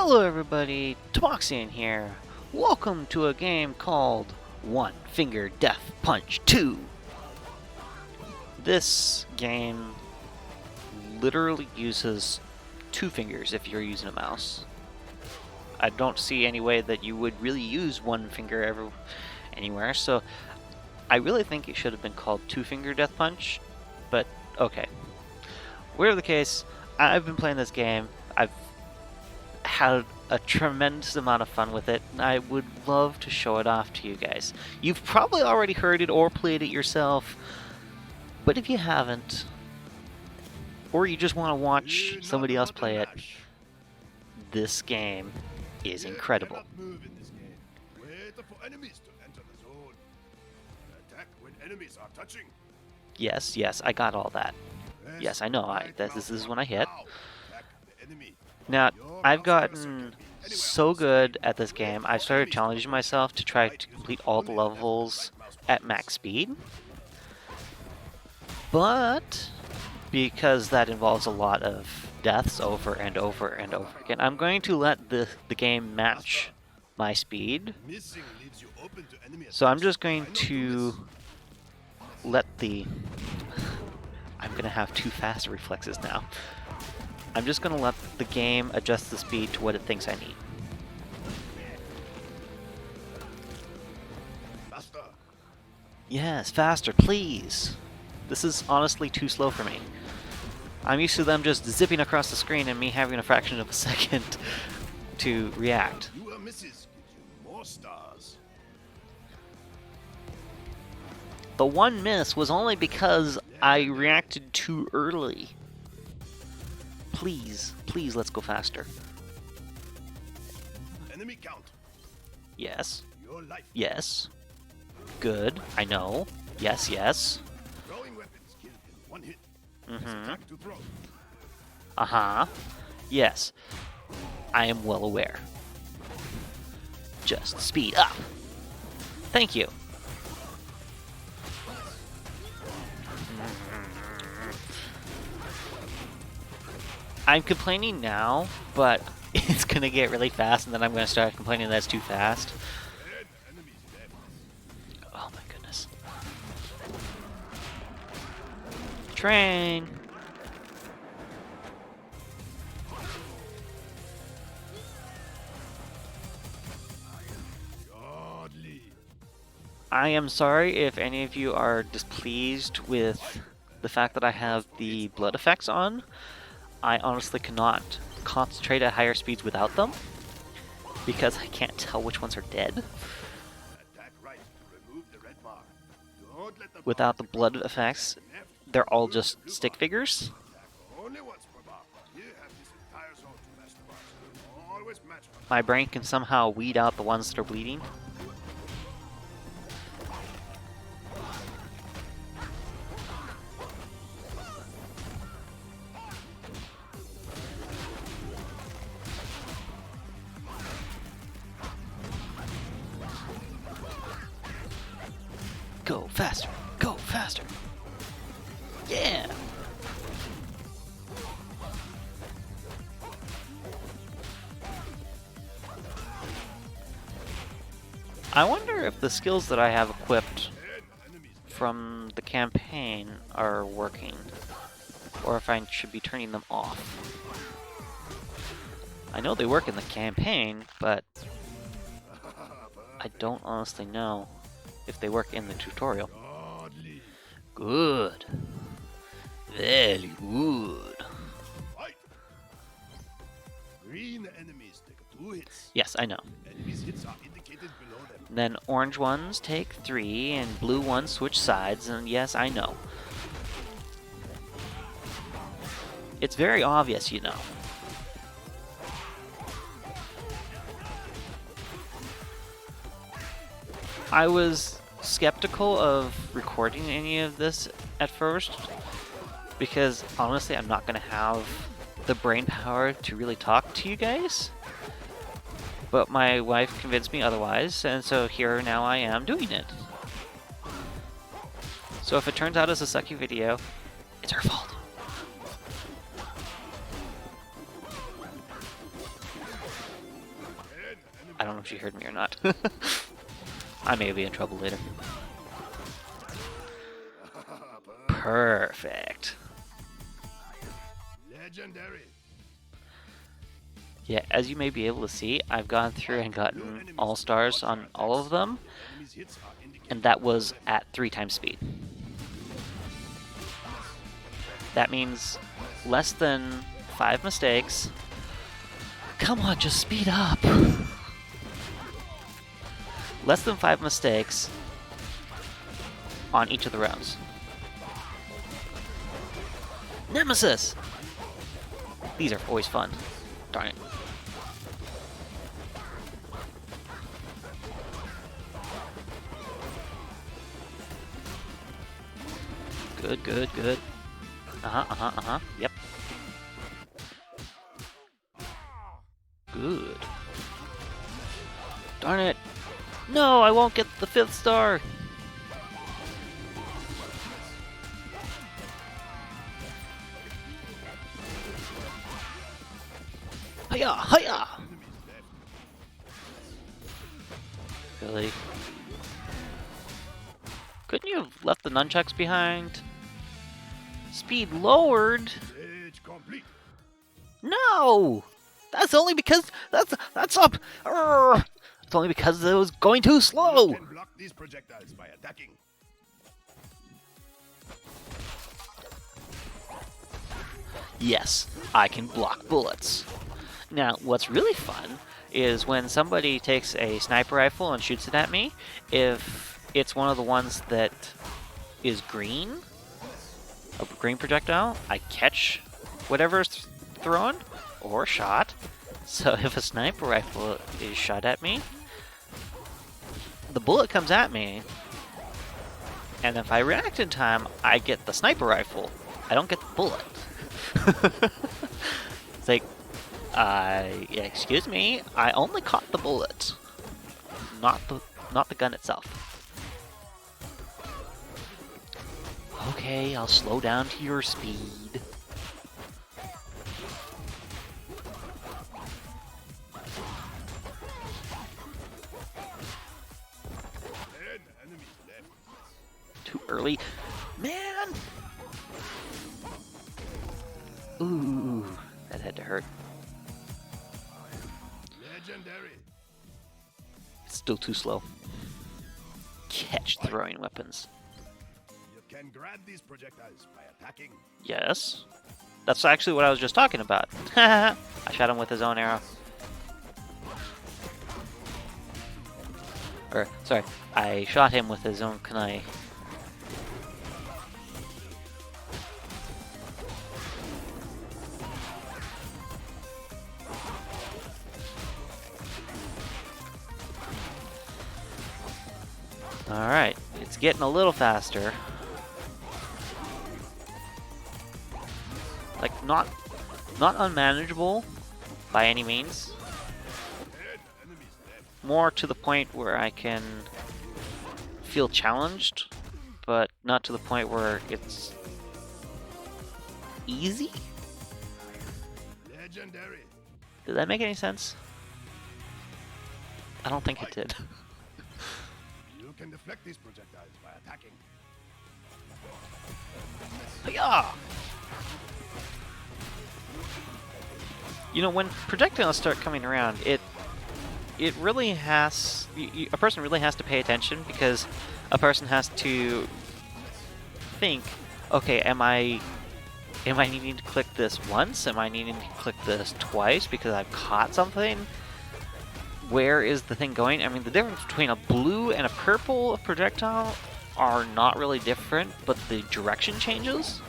Hello everybody, Tomoxian here. Welcome to a game called One Finger Death Punch 2. This game literally uses two fingers if you're using a mouse. I don't see any way that you would really use one finger anywhere, so I really think it should have been called Two Finger Death Punch, but okay. Whatever the case, I've been playing this game. I've had a tremendous amount of fun with it, and I would love to show it off to you guys. You've probably already heard it or played it yourself, but if you haven't, or you just want to watch somebody else play it, this game is incredible. Yes, I got all that. Yes, I know. This is when I hit. Now, I've gotten so good at this game, I've started challenging myself to try to complete all the levels at max speed. But, because that involves a lot of deaths over and over and over again, I'm going to let the game match my speed. So I'm just going to let I'm going to have too fast reflexes now. I'm just going to let the game adjust the speed to what it thinks I need. Faster. Yes, faster, please. This is honestly too slow for me. I'm used to them just zipping across the screen and me having a fraction of a second to react. Fewer misses gives you more stars. The one miss was only because I reacted too early. Please, let's go faster. Enemy count. Yes. Your life. Yes. Good. I know. Yes. Throwing weapons kill in one hit. Mm-hmm. Attack to throw. Uh-huh. Yes. I am well aware. Just speed up. Thank you. I'm complaining now, but it's gonna get really fast, and then I'm gonna start complaining that it's too fast. Dead enemies dead. Oh my goodness. Train! Godly. I am sorry if any of you are displeased with the fact that I have the blood effects on. I honestly cannot concentrate at higher speeds without them, because I can't tell which ones are dead. Attack right to remove the red bar. Don't let the Without the bar blood effects, left. they're all just stick figures. Attack only once per bar. You have this entire zone to match the bars. Always match them. My brain can somehow weed out the ones that are bleeding. Go faster! Go faster! Yeah! I wonder if the skills that I have equipped Dead enemies dead. from the campaign are working, or if I should be turning them off. I know they work in the campaign, but I don't honestly know if they work in the tutorial. Godly. Good. Very good. Fight. Green enemies take 2 hits. Yes, I know. Enemies' hits are indicated below them. Then orange ones take 3, and blue ones switch sides, and yes, I know. It's very obvious, you know. I was skeptical of recording any of this at first, because honestly, I'm not going to have the brain power to really talk to you guys. But my wife convinced me otherwise, and so here now I am doing it. So if it turns out as a sucky video, it's her fault. I don't know if she heard me or not. I may be in trouble later. Perfect. Legendary. Yeah, as you may be able to see, I've gone through and gotten all stars on all of them, Enemy's hits are indicated. and that was at 3 times speed. That means less than 5 mistakes. Come on, just speed up! Less than 5 mistakes on each of the rounds. Nemesis! These are always fun. Darn it. Good, good, good. Yep. Good. Darn it. No, I won't get the 5th star. Hiya! Hiya! Really? Couldn't you have left the nunchucks behind? Speed lowered? Stage complete. No! That's only because that's up. Urgh. It's only because it was going too You slow. can block these projectiles by attacking. Yes, I can block bullets. Now, what's really fun is when somebody takes a sniper rifle and shoots it at me, if it's one of the ones that is green, a green projectile, I catch whatever's thrown or shot. So if a sniper rifle is shot at me, the bullet comes at me, and if I react in time, I get the sniper rifle. I don't get the bullet. It's like, yeah, excuse me, I only caught the bullet, not the gun itself. Okay, I'll slow down to your speed. Enemies left. Too early. Man! Ooh, that had to hurt. Legendary. It's still too slow. Catch throwing weapons. You can grab these projectiles by attacking. Yes. That's actually what I was just talking about. I shot him with his own arrow. Or, sorry, I shot him with his own kunai. Alright, it's getting a little faster. Like, not unmanageable by any means. Enemies left. More to the point where I can feel challenged, but not to the point where it's easy? Legendary. Did that make any sense? I don't think it did. You can deflect these projectiles by attacking. Yeah. You know, when projectiles start coming around, it really has a person really has to pay attention, because a person has to think, okay, am I needing to click this once? Am I needing to click this twice because I've caught something? Where is the thing going? I mean, the difference between a blue and a purple projectile are not really different, but the direction changes.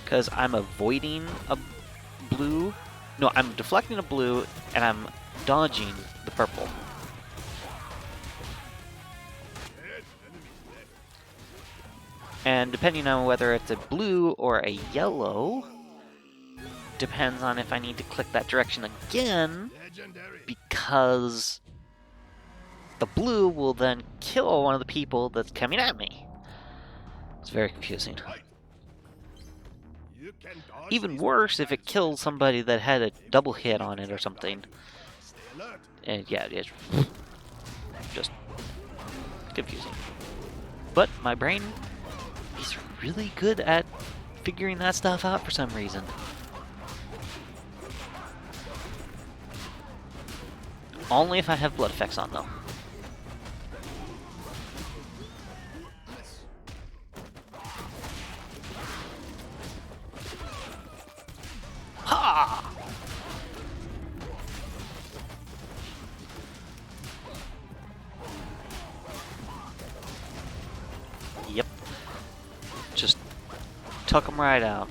Because I'm avoiding a blue. No, I'm deflecting a blue, and I'm dodging the purple. And depending on whether it's a blue or a yellow, depends on if I need to click that direction again, Legendary. because the blue will then kill one of the people that's coming at me. It's very confusing. Fight. You can dodge Even these worse if it projectiles kills somebody that had a double hit on it or something. by staying Alert. And yeah, it's just confusing. But my brain is really good at figuring that stuff out for some reason. Only if I have blood effects on, though. Ha! Yep. Just tuck them right out.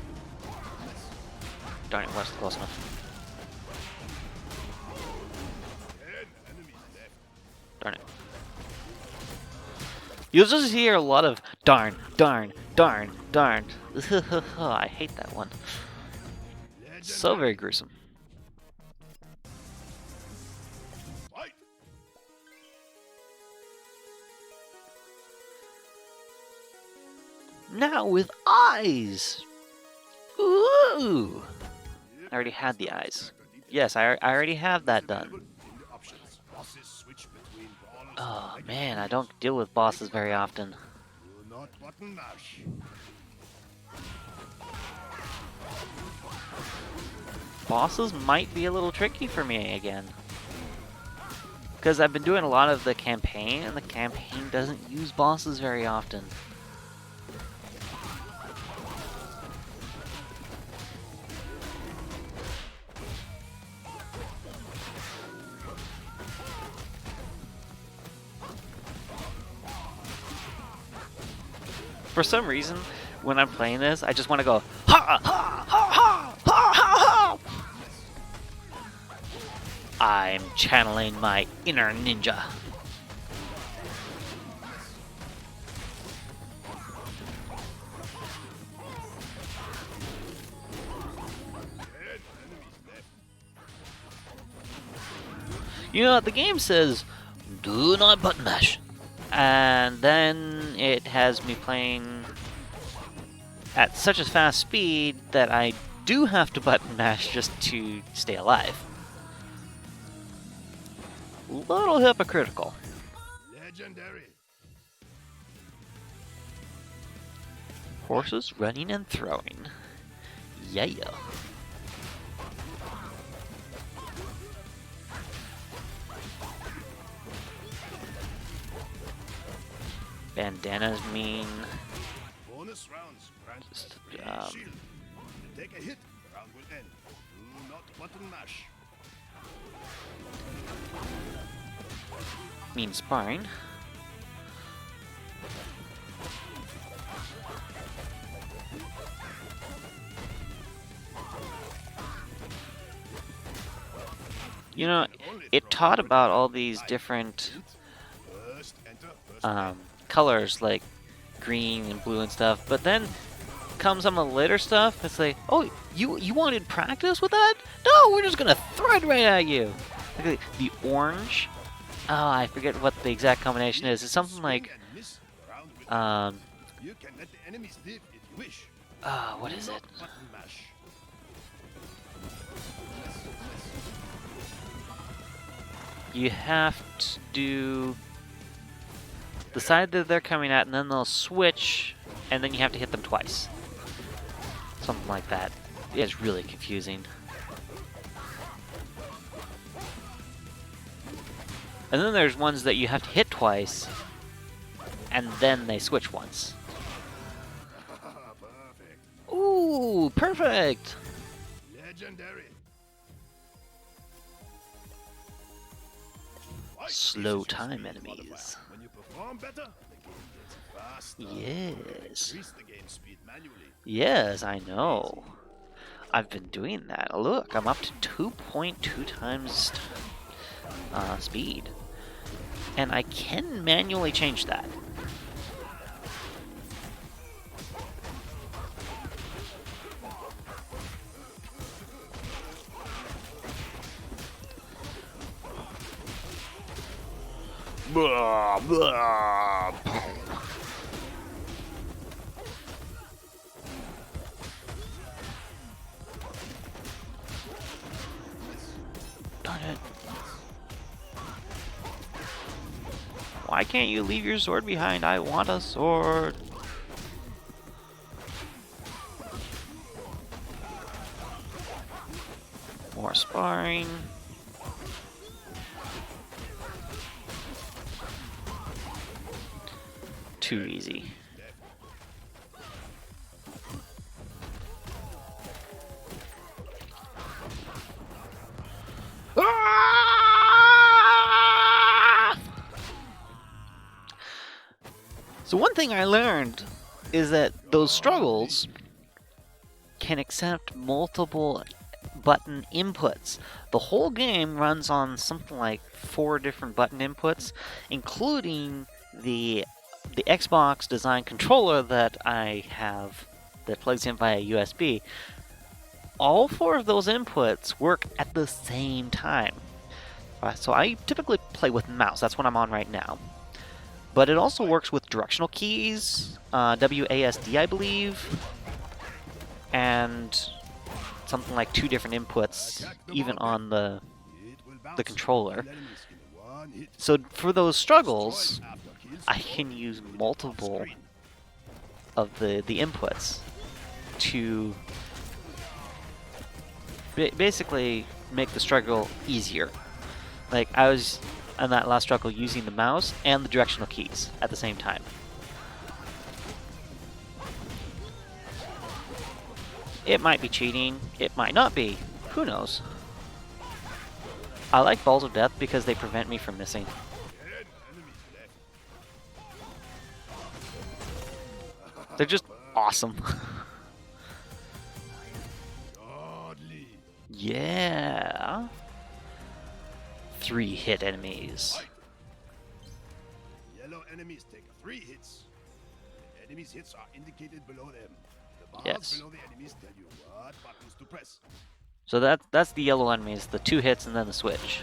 Darn it, wasn't close enough. 10 enemies left. Darn it. You'll just hear a lot of darn, darn, darn, darn. I hate that one. So Legendary. very gruesome. Fight. Now with eyes! Ooh! I already had the eyes. Yes, I already have that done. Options. Bosses switch between brawlers Oh and man, I don't deal with bosses very often. do not button mash. Bosses might be a little tricky for me again. Because I've been doing a lot of the campaign, and the campaign doesn't use bosses very often. For some reason, when I'm playing this, I just want to go ha ha ha ha ha ha ha. I'm channeling my inner ninja. You know, the game says, do not button mash. And then it has me playing at such a fast speed that I do have to button mash just to stay alive. Little hypocritical. Legendary. Horses running and throwing. Yeah. Bandanas mean. Bonus rounds grant Just, a free shield. You take a hit, the round will end. Do not button mash. mean sparring. You know, it taught about all these different First enter, first colors, like green and blue and stuff, but then comes some of the later stuff, it's like, oh, you wanted practice with that? No, we're just gonna throw it right at you. Like the orange, oh, I forget what the exact combination is. It's something like, you can let the enemies live if you wish. what is it? Not button mash. You have to do the side that they're coming at, and then they'll switch, and then you have to hit them twice. Something like that. It's really confusing. And then there's ones that you have to hit twice, and then they switch once. Perfect. Ooh, perfect! Legendary. Fight Slow increases your time speed enemies. modifier. When you perform better, the game gets faster. Yes. Increase the game speed manually. Yes, I know. I've been doing that. Look, I'm up to 2.2 times speed. And I can manually change that. Blah, blah. Darn it. Why can't you leave your sword behind? I want a sword. More sparring. Too easy. So one thing I learned is that those struggles can accept multiple button inputs. The whole game runs on something like 4 different button inputs, including the Xbox design controller that I have that plugs in via USB. All 4 of those inputs work at the same time. So I typically play with mouse. That's what I'm on right now. But it also works with directional keys, WASD, I believe, and something like 2 different inputs, even on the controller. So for those struggles, I can use multiple of the inputs to basically make the struggle easier. Like, I was on that last struggle using the mouse and the directional keys at the same time. It might be cheating, it might not be, who knows. I like Balls of Death because they prevent me from missing. They're just awesome. Yeah. 3-hit enemies. Yellow enemies take 3 hits. The enemies' hits are indicated below them. The bars Yes. below the enemies tell you what buttons to press. So that's the yellow enemies, the 2 hits and then the switch.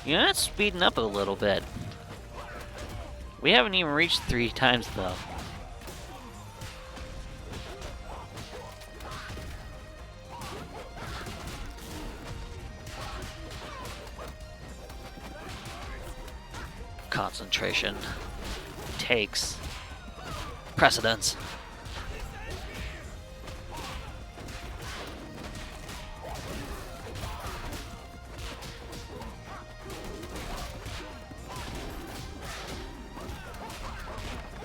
Yeah, it's speeding up a little bit. We haven't even reached 3 times though. Concentration takes precedence.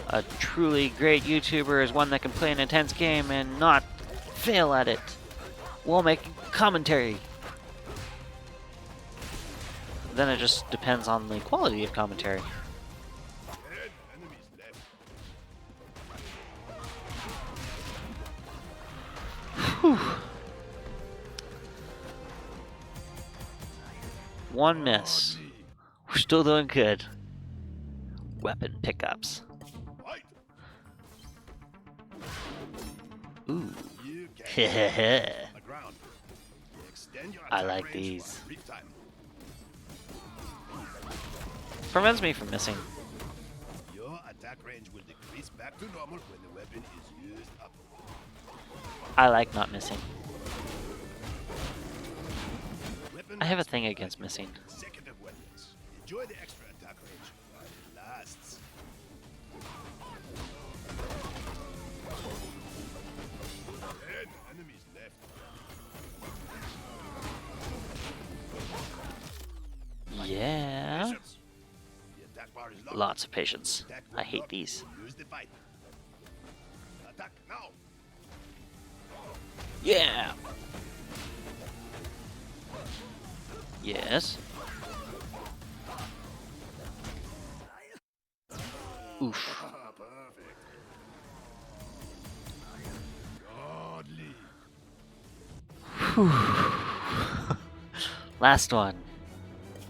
A truly great YouTuber is one that can play an intense game and not fail at it while making commentary. Then it just depends on the quality of commentary. 10 enemies left. Whew. 1 miss. We're still doing good. Weapon pickups. Fight. Ooh. You can Hehehe. on the ground. Extend your I attack like range these. for a brief time. Prevents me from missing. Your attack range will decrease back to normal when the weapon is used up. I like not missing. Weapon I have a mods thing provide against you missing. with consecutive weapons. Enjoy the extra attack range while it lasts. 10 enemies left. Yeah. Patience. The attack bar is locked. Lots of patience. Attack I will hate lock. these. Use the fight. Attack now. Yeah. Yes. Oof. Ah, perfect. Godly. Last one.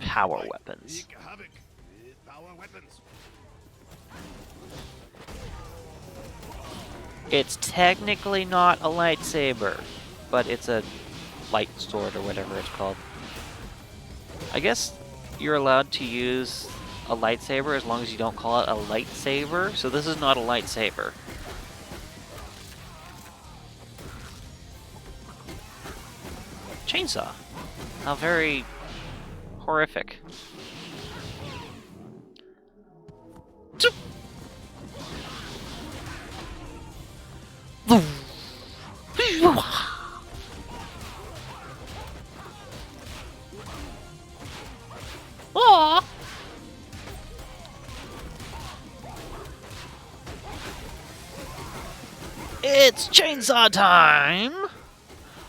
Power weapons. Wreak havoc with power weapons. It's technically not a lightsaber, but it's a light sword or whatever it's called. I guess you're allowed to use a lightsaber as long as you don't call it a lightsaber, so this is not a lightsaber. chainsaw. How very horrific. Aw! It's chainsaw time!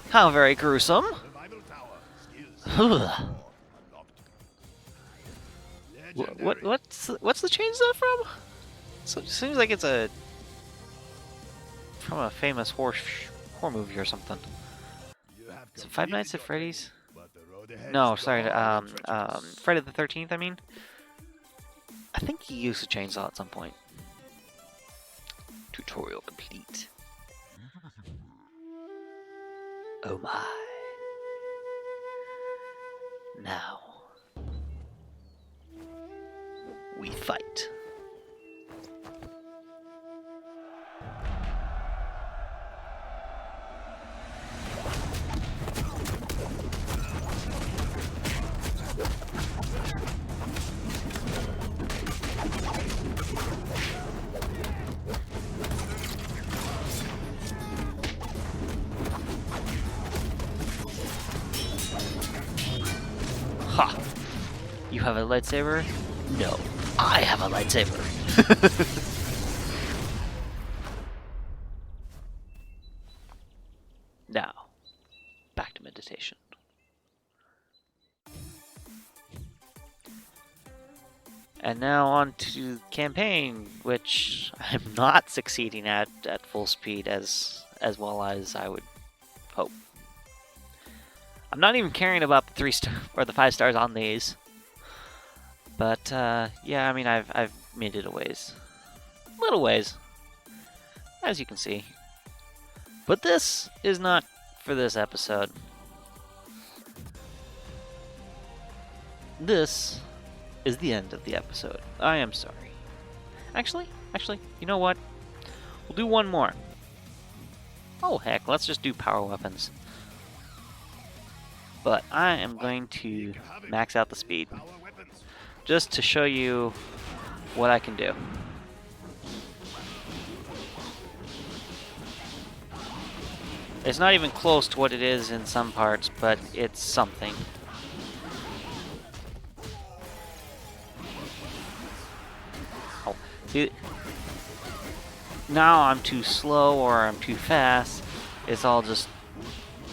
How very gruesome. Revival tower. Skills. Ugh. Legendary. What's the chainsaw from? So it seems like it's from a famous horror movie or something. You have Is it Five Nights at completed your Freddy's? mission, but the road ahead No, is sorry. dark and treacherous. Friday the 13th. I mean, I think he used a chainsaw at some point. Tutorial complete. Oh my! Now we fight. Ha! You have a lightsaber? No, I have a lightsaber. Now, back to meditation. And now on to campaign, which I'm not succeeding at full speed as well as I would hope. I'm not even caring about the 3-star or the 5 stars on these. But yeah, I mean I've made it a ways. Little ways. As you can see. But this is not for this episode. This is the end of the episode. I am sorry. Actually, you know what? We'll do one more. Oh heck, let's just do power weapons. But I am going to max out the speed, Power weapons. just to show you what I can do. It's not even close to what it is in some parts, but it's something. Oh, see, now I'm too slow or I'm too fast. It's all just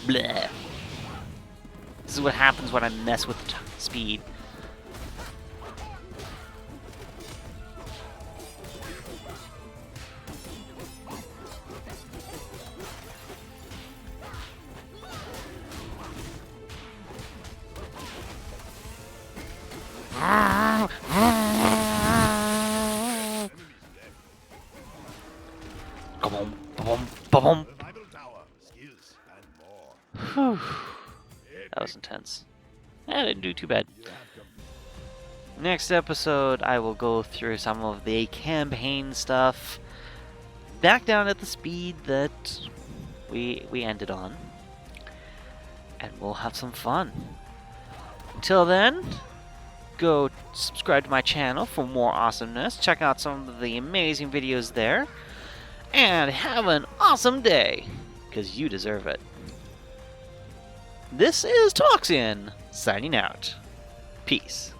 bleh. This is what happens when I mess with the speed. Ba-boom, ba-boom, ba-boom. Revival tower. Skills and more. Whew. That was intense. I didn't do too bad. You have come. Next episode, I will go through some of the campaign stuff. Back down at the speed that we ended on. And we'll have some fun. Until then, go subscribe to my channel for more awesomeness. Check out some of the amazing videos there. And have an awesome day, because you deserve it. This is Toxin, signing out. Peace.